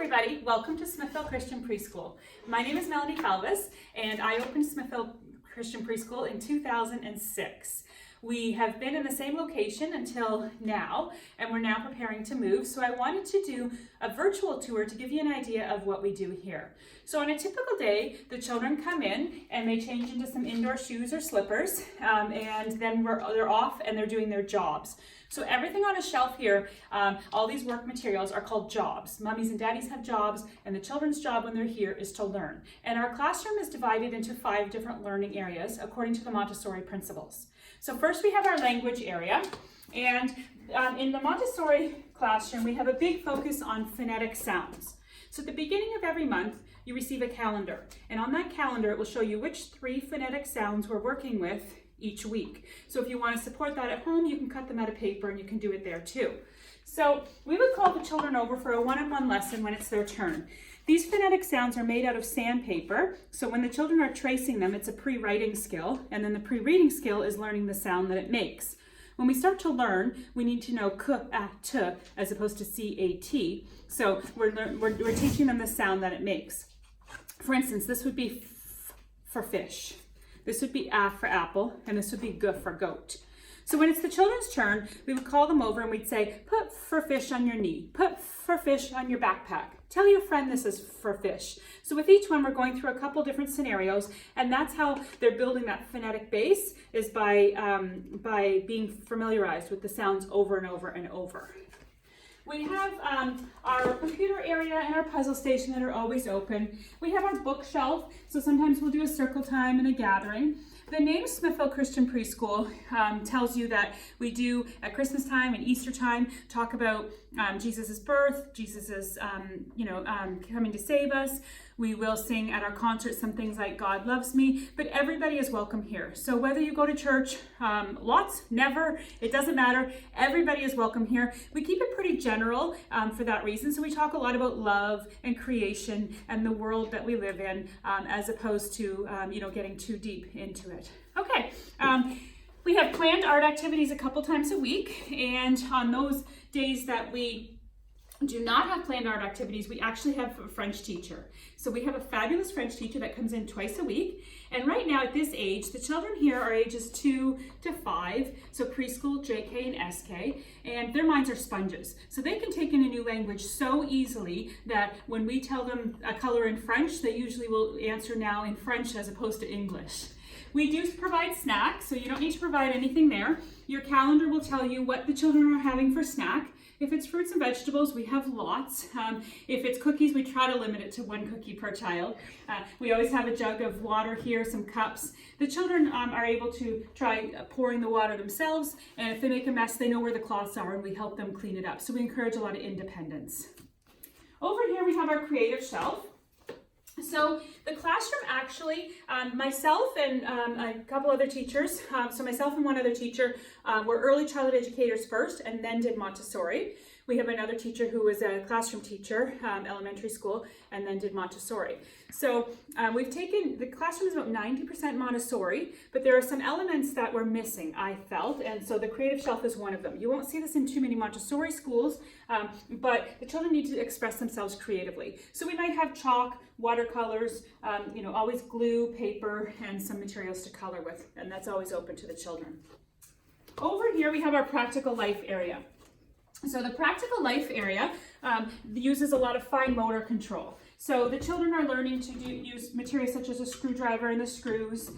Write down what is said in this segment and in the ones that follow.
everybody, welcome to Smithville Christian Preschool. My name is Melanie Calvis and I opened Smithville Christian Preschool in 2006. We have been in the same location until now and we're now preparing to move, so I wanted to do a virtual tour to give you an idea of what we do here. So on a typical day, the children come in and they change into some indoor shoes or slippers and then they're off and they're doing their jobs. So everything on a shelf here, all these work materials are called jobs. Mummies and daddies have jobs, and the children's job when they're here is to learn. And our classroom is divided into 5 different learning areas according to the Montessori principles. So first we have our language area, and in the Montessori classroom we have a big focus on phonetic sounds. So at the beginning of every month you receive a calendar, and on that calendar it will show you which 3 phonetic sounds we're working with each week. So if you want to support that at home, you can cut them out of paper and you can do it there too. So we would call the children over for a one-on-one lesson when it's their turn. These phonetic sounds are made out of sandpaper, so when the children are tracing them, it's a pre-writing skill, and then the pre-reading skill is learning the sound that it makes. When we start to learn, we need to know k, a, t, as opposed to c-a-t, so we're teaching them the sound that it makes. For instance, this would be f for fish. This would be a for apple, and this would be g for goat. So when it's the children's turn, we would call them over and we'd say, put for fish on your knee, put for fish on your backpack. Tell your friend this is for fish. So with each one, we're going through a couple different scenarios, and that's how they're building that phonetic base, is by being familiarized with the sounds over and over and over. We have our computer area and our puzzle station that are always open. We have our bookshelf, so sometimes we'll do a circle time and a gathering. The name Smithville Christian Preschool tells you that we do at Christmas time and Easter time talk about Jesus' birth, Jesus' coming to save us. We will sing at our concert some things like God Loves Me, but everybody is welcome here. So whether you go to church, lots, never, it doesn't matter. Everybody is welcome here. We keep it pretty general for that reason. So we talk a lot about love and creation and the world that we live in, as opposed to getting too deep into it. Okay. We have planned art activities a couple times a week, and on those days that we do not have planned art activities, we actually have a French teacher. So we have a fabulous French teacher that comes in twice a week. And right now at this age, the children here are ages 2 to 5, so preschool, JK, and SK, and their minds are sponges. So they can take in a new language so easily that when we tell them a color in French, they usually will answer now in French as opposed to English. We do provide snacks, so you don't need to provide anything there. Your calendar will tell you what the children are having for snack. If it's fruits and vegetables, we have lots. If it's cookies, we try to limit it to 1 cookie per child. We always have a jug of water here, some cups. The children are able to try pouring the water themselves, and if they make a mess, they know where the cloths are and we help them clean it up. So we encourage a lot of independence. Over here we have our creative shelf. So the classroom actually, myself and a couple other teachers, so myself and one other teacher were early childhood educators first and then did Montessori. We have another teacher who was a classroom teacher, elementary school, and then did Montessori. So we've taken, the classroom is about 90% Montessori, but there are some elements that we're missing, I felt, and so the creative shelf is one of them. You won't see this in too many Montessori schools, but the children need to express themselves creatively. So we might have chalk, watercolors, always glue, paper, and some materials to color with, and that's always open to the children. Over here we have our practical life area. So the practical life area uses a lot of fine motor control. So the children are learning to use materials such as a screwdriver and the screws.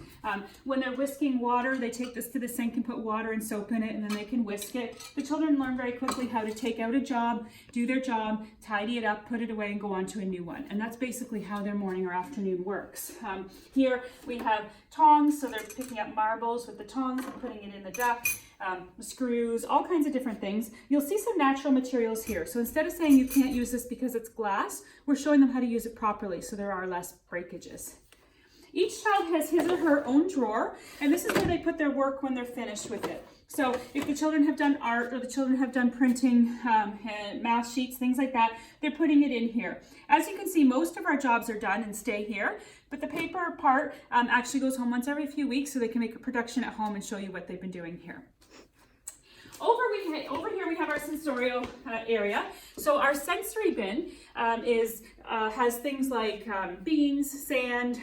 When they're whisking water, they take this to the sink and put water and soap in it, and then they can whisk it. The children learn very quickly how to take out a job, do their job, tidy it up, put it away, and go on to a new one. And that's basically how their morning or afternoon works. Here we have tongs, so they're picking up marbles with the tongs and putting it in the duck. Screws, all kinds of different things. You'll see some natural materials here. So instead of saying you can't use this because it's glass, we're showing them how to use it properly so there are less breakages. Each child has his or her own drawer, and this is where they put their work when they're finished with it. So if the children have done art or the children have done printing, math sheets, things like that, they're putting it in here. As you can see, most of our jobs are done and stay here, but the paper part actually goes home once every few weeks so they can make a production at home and show you what they've been doing here. Over here we have our sensorial area. So our sensory bin has things like beans, sand,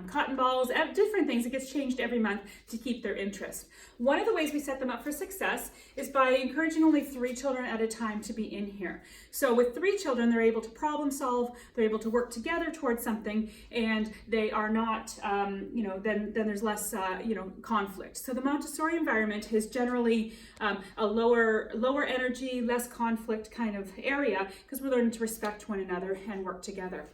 cotton balls, different things. It gets changed every month to keep their interest. One of the ways we set them up for success is by encouraging only 3 children at a time to be in here. So with 3 children, they're able to problem solve, they're able to work together towards something, and they are not, then there's less, conflict. So the Montessori environment is generally a lower energy, less conflict kind of area, because we're learning to respect one another and work together.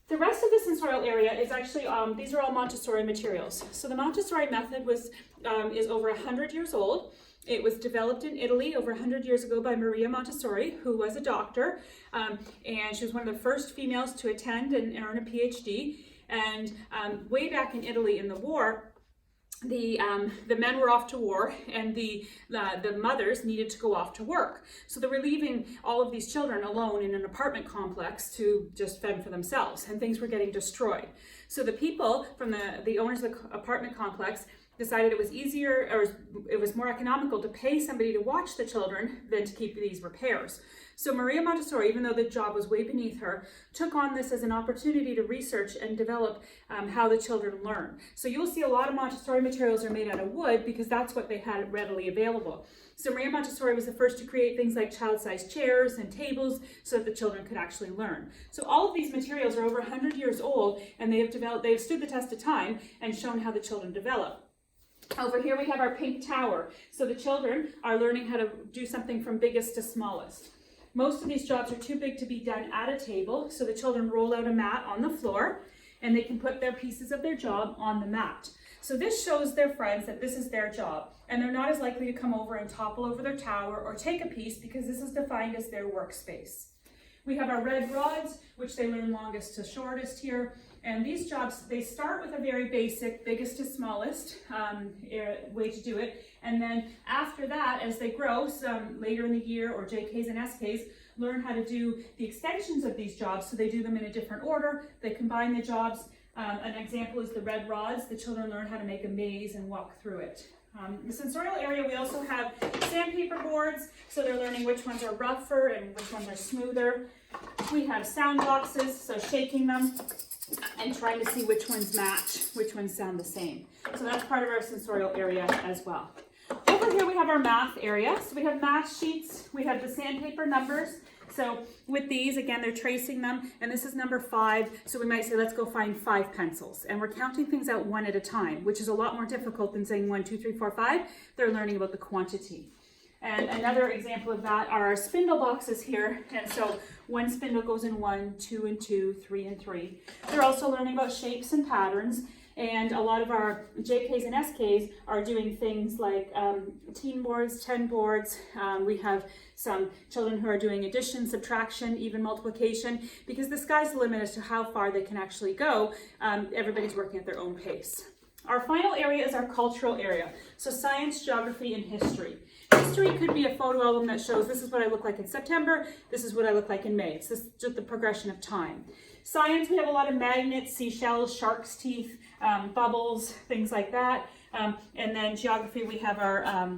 The rest of the sensorial area is actually, these are all Montessori materials. So the Montessori method is over 100 years old. It was developed in Italy over 100 years ago by Maria Montessori, who was a doctor, and she was one of the first females to attend and earn a PhD. And way back in Italy in the war, the men were off to war, and the mothers needed to go off to work. So they were leaving all of these children alone in an apartment complex to just fend for themselves, and things were getting destroyed. So the people from the owners of the apartment complex decided it was easier, or it was more economical to pay somebody to watch the children than to keep these repairs. So Maria Montessori, even though the job was way beneath her, took on this as an opportunity to research and develop how the children learn. So you'll see a lot of Montessori materials are made out of wood because that's what they had readily available. So Maria Montessori was the first to create things like child-sized chairs and tables so that the children could actually learn. So all of these materials are over 100 years old, and they have stood the test of time and shown how the children develop. Over here we have our pink tower. So the children are learning how to do something from biggest to smallest. Most of these jobs are too big to be done at a table, so the children roll out a mat on the floor and they can put their pieces of their job on the mat. So this shows their friends that this is their job, and they're not as likely to come over and topple over their tower or take a piece because this is defined as their workspace. We have our red rods, which they learn longest to shortest here. And these jobs, they start with a very basic, biggest to smallest way to do it. And then after that, as they grow, some later in the year, or JKs and SKs, learn how to do the extensions of these jobs. So they do them in a different order. They combine the jobs. An example is the red rods. The children learn how to make a maze and walk through it. The sensorial area, we also have sandpaper boards, so they're learning which ones are rougher and which ones are smoother. We have sound boxes, so shaking them and trying to see which ones match, which ones sound the same. So that's part of our sensorial area as well. Over here we have our math area. So we have math sheets, we have the sandpaper numbers. So with these, again, they're tracing them, and this is number 5. So we might say, let's go find 5 pencils. And we're counting things out one at a time, which is a lot more difficult than saying 1, 2, 3, 4, 5. They're learning about the quantity. And another example of that are our spindle boxes here. And so one spindle goes in 1, 2 and 2, 3 and 3. They're also learning about shapes and patterns. And a lot of our JKs and SKs are doing things like teen boards, 10 boards. We have some children who are doing addition, subtraction, even multiplication, because the sky's the limit as to how far they can actually go. Everybody's working at their own pace. Our final area is our cultural area. So science, geography, and history. History could be a photo album that shows this is what I look like in September, this is what I look like in May. It's just the progression of time. Science, we have a lot of magnets, seashells, shark's teeth, bubbles, things like that. And then geography, we have our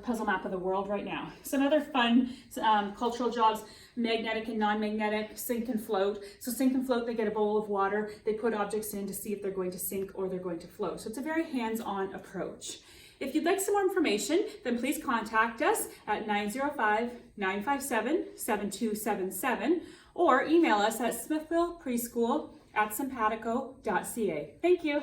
puzzle map of the world right now. Some other fun cultural jobs: magnetic and non-magnetic, sink and float. So sink and float, they get a bowl of water, they put objects in to see if they're going to sink or they're going to float. So it's a very hands-on approach. If you'd like some more information, then please contact us at 905-957-7277 or email us at smithvillepreschool@simpatico.ca. Thank you.